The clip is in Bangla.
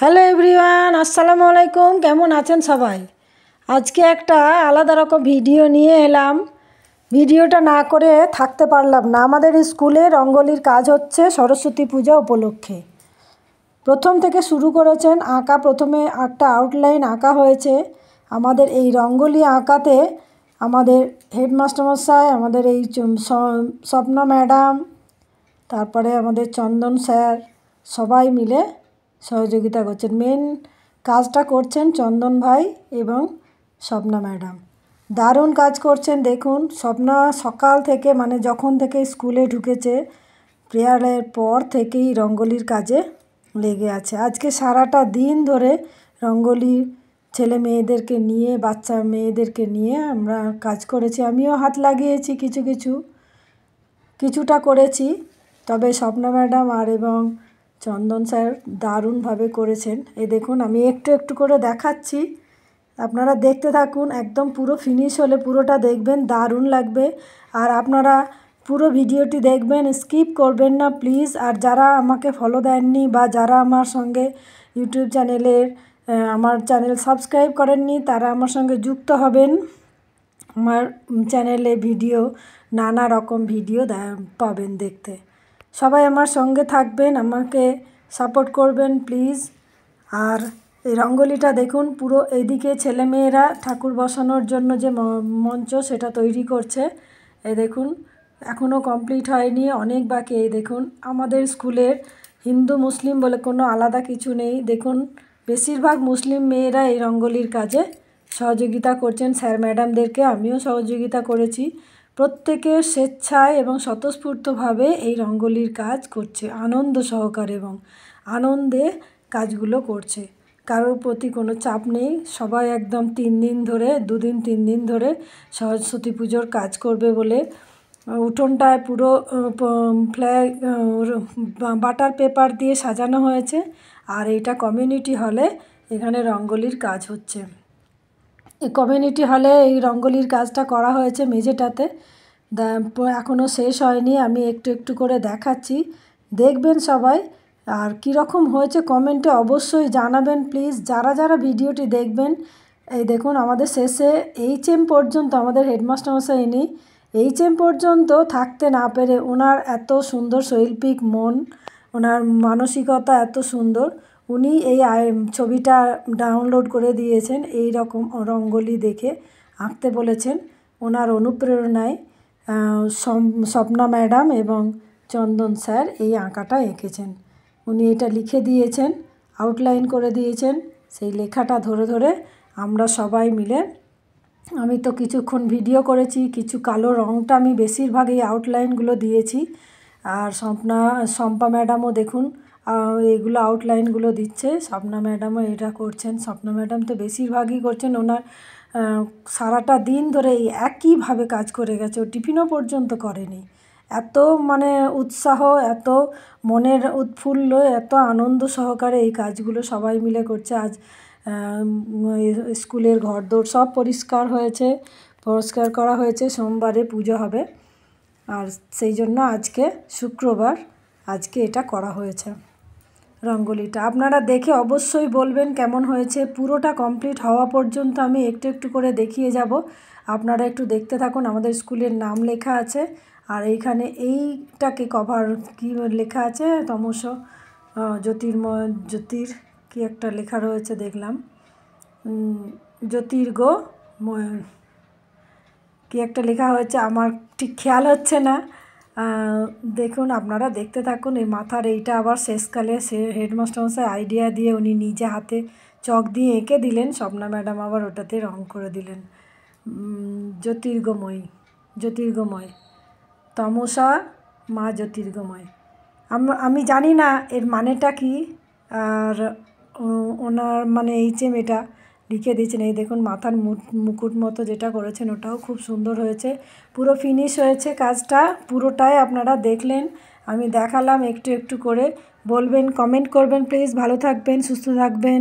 হ্যালো এভরিওয়ান, আসসালামু আলাইকুম। কেমন আছেন সবাই? আজকে একটা আলাদা রকম ভিডিও নিয়ে এলাম। ভিডিওটা না করে থাকতে পারলাম না। আমাদের স্কুলে রঙ্গোলির কাজ হচ্ছে সরস্বতী পূজা উপলক্ষে। প্রথম থেকে শুরু করেছেন আঁকা। প্রথমে একটা আউটলাইন আঁকা হয়েছে। আমাদের এই রঙ্গোলি আঁকাতে আমাদের হেডমাস্টারমশাই, আমাদের এই স্বপ্না ম্যাডাম, তারপরে আমাদের চন্দন স্যার সবাই মিলে সহযোগিতা করছেন। মেন কাজটা করছেন চন্দন ভাই এবং স্বপ্না ম্যাডাম। দারুণ কাজ করছেন। দেখুন, স্বপ্না সকাল থেকে মানে যখন থেকে স্কুলে ঢুকেছে প্রেয়ারের পর থেকেই রঙ্গোলির কাজে লেগে আছে। আজকে সারাটা দিন ধরে রঙ্গোলি ছেলে মেয়েদেরকে নিয়ে, বাচ্চা মেয়েদেরকে নিয়ে আমরা কাজ করেছি। আমিও হাত লাগিয়েছি, কিছুটা করেছি। তবে স্বপ্না ম্যাডাম আর এবং চন্দন স্যার দারুণভাবে করেছেন। এই দেখুন, আমি একটু একটু করে দেখাচ্ছি, আপনারা দেখতে থাকুন। একদম পুরো ফিনিশ হলে পুরোটা দেখবেন, দারুণ লাগবে। আর আপনারা পুরো ভিডিওটি দেখবেন, স্কিপ করবেন না প্লিজ। আর যারা আমাকে ফলো দেননি বা যারা আমার সঙ্গে ইউটিউব চ্যানেলের আমার চ্যানেল সাবস্ক্রাইব করেননি, তারা আমার সঙ্গে যুক্ত হবেন। আমার চ্যানেলে নানা রকম ভিডিও পাবেন দেখতে। সবাই আমার সঙ্গে থাকবেন, আমাকে সাপোর্ট করবেন প্লিজ। আর এই রঙ্গোলিটা দেখুন, পুরো এইদিকে ছেলেমেয়েরা ঠাকুর বসানোর জন্য যে মঞ্চ সেটা তৈরি করছে। এই দেখুন, এখনও কমপ্লিট হয়নি, অনেক বাকি। এই দেখুন, আমাদের স্কুলের হিন্দু মুসলিম বলে কোনো আলাদা কিছু নেই। দেখুন, বেশিরভাগ মুসলিম মেয়েরা এই রঙ্গোলির কাজে সহযোগিতা করছেন স্যার ম্যাডামদেরকে। আমিও সহযোগিতা করেছি। প্রত্যেকে স্বেচ্ছায় এবং স্বতঃস্ফূর্তভাবে এই রঙ্গোলির কাজ করছে, আনন্দ সহকারে এবং আনন্দে কাজগুলো করছে। কারোর প্রতি কোনো চাপ নেই। সবাই একদম 3 দিন ধরে, 2 দিন 3 দিন ধরে সরস্বতী পুজোর কাজ করবে বলে উঠোনটায় পুরো ফ্ল্যাগ বাটার পেপার দিয়ে সাজানো হয়েছে। আর এইটা কমিউনিটি হলে এখানে রঙ্গোলির কাজ হচ্ছে। এই কমিউনিটি হলে এই রঙ্গোলির কাজটা করা হয়েছে মেঝেটাতে। এখনও শেষ হয়নি, আমি একটু একটু করে দেখাচ্ছি, দেখবেন সবাই। আর কীরকম হয়েছে কমেন্টে অবশ্যই জানাবেন প্লিজ। যারা যারা ভিডিওটি দেখবেন, এই দেখুন, আমাদের শেষে HM পর্যন্ত, আমাদের হেডমাস্টারমশাই ইনি HM পর্যন্ত থাকতে না পেরে, ওনার এত সুন্দর শৈল্পিক মন, ওনার মানসিকতা এত সুন্দর, উনি এই ছবিটা ডাউনলোড করে দিয়েছেন। এই রকম রঙ্গোলি দেখে আঁকতে বলেছেন। ওনার অনুপ্রেরণায় স্বপ্না ম্যাডাম এবং চন্দন স্যার এই আঁকাটা এঁকেছেন। উনি এটা লিখে দিয়েছেন, আউটলাইন করে দিয়েছেন। সেই লেখাটা ধরে ধরে আমরা সবাই মিলে, আমি তো কিছুক্ষণ ভিডিও করেছি, কিছু কালো রঙটা আমি বেশিরভাগ এই আউটলাইনগুলো দিয়েছি। আর শম্পা ম্যাডামও দেখুন এগুলো আউটলাইনগুলো দিচ্ছে। স্বপ্না ম্যাডামও এটা করছেন। স্বপ্না ম্যাডাম তো বেশিরভাগই করছেন। ওনার সারাটা দিন ধরে এই একইভাবে কাজ করে গেছে, ও টিফিনও পর্যন্ত করেনি। এত মানে উৎসাহ, এত মনের উৎফুল্ল, এত আনন্দ সহকারে এই কাজগুলো সবাই মিলে করছে। আজ স্কুলের ঘরদোর সব পরিষ্কার করা হয়েছে। সোমবারে পুজো হবে, আর সেই জন্য আজকে শুক্রবার, আজকে এটা করা হয়েছে রঙ্গোলিটা। আপনারা দেখে অবশ্যই বলবেন কেমন হয়েছে। পুরোটা কমপ্লিট হওয়া পর্যন্ত আমি একটু একটু করে দেখিয়ে যাব, আপনারা একটু দেখতে থাকুন। আমাদের স্কুলের নাম লেখা আছে। আর এইখানে এইটাকে কভার কি লেখা আছে, জ্যোতির কি একটা লেখা রয়েছে দেখলাম, জ্যোতির্গময় কি একটা লেখা হয়েছে, আমার ঠিক খেয়াল হচ্ছে না। দেখুন, আপনারা দেখতে থাকুন। এই মাথার এইটা আবার শেষকালে হেডমাস্টারমশাই আইডিয়া দিয়ে উনি নিজে হাতে চক দিয়ে এঁকে দিলেন। স্বপ্না ম্যাডাম আবার ওটাতে রং করে দিলেন। জ্যোতির্গময় তমসা মা জ্যোতির্গময়। আমি জানি না এর মানেটা কি। আর ওনার মানে HM এটা লিখে দিয়েছেন। এই দেখুন, মাথার মুকুট মতো যেটা করেছেন ওটাও খুব সুন্দর হয়েছে। পুরো ফিনিশ হয়েছে কাজটা, পুরোটাই আপনারা দেখলেন। আমি দেখালাম একটু একটু করে। বলবেন, কমেন্ট করবেন প্লিজ। ভালো থাকবেন, সুস্থ থাকবেন।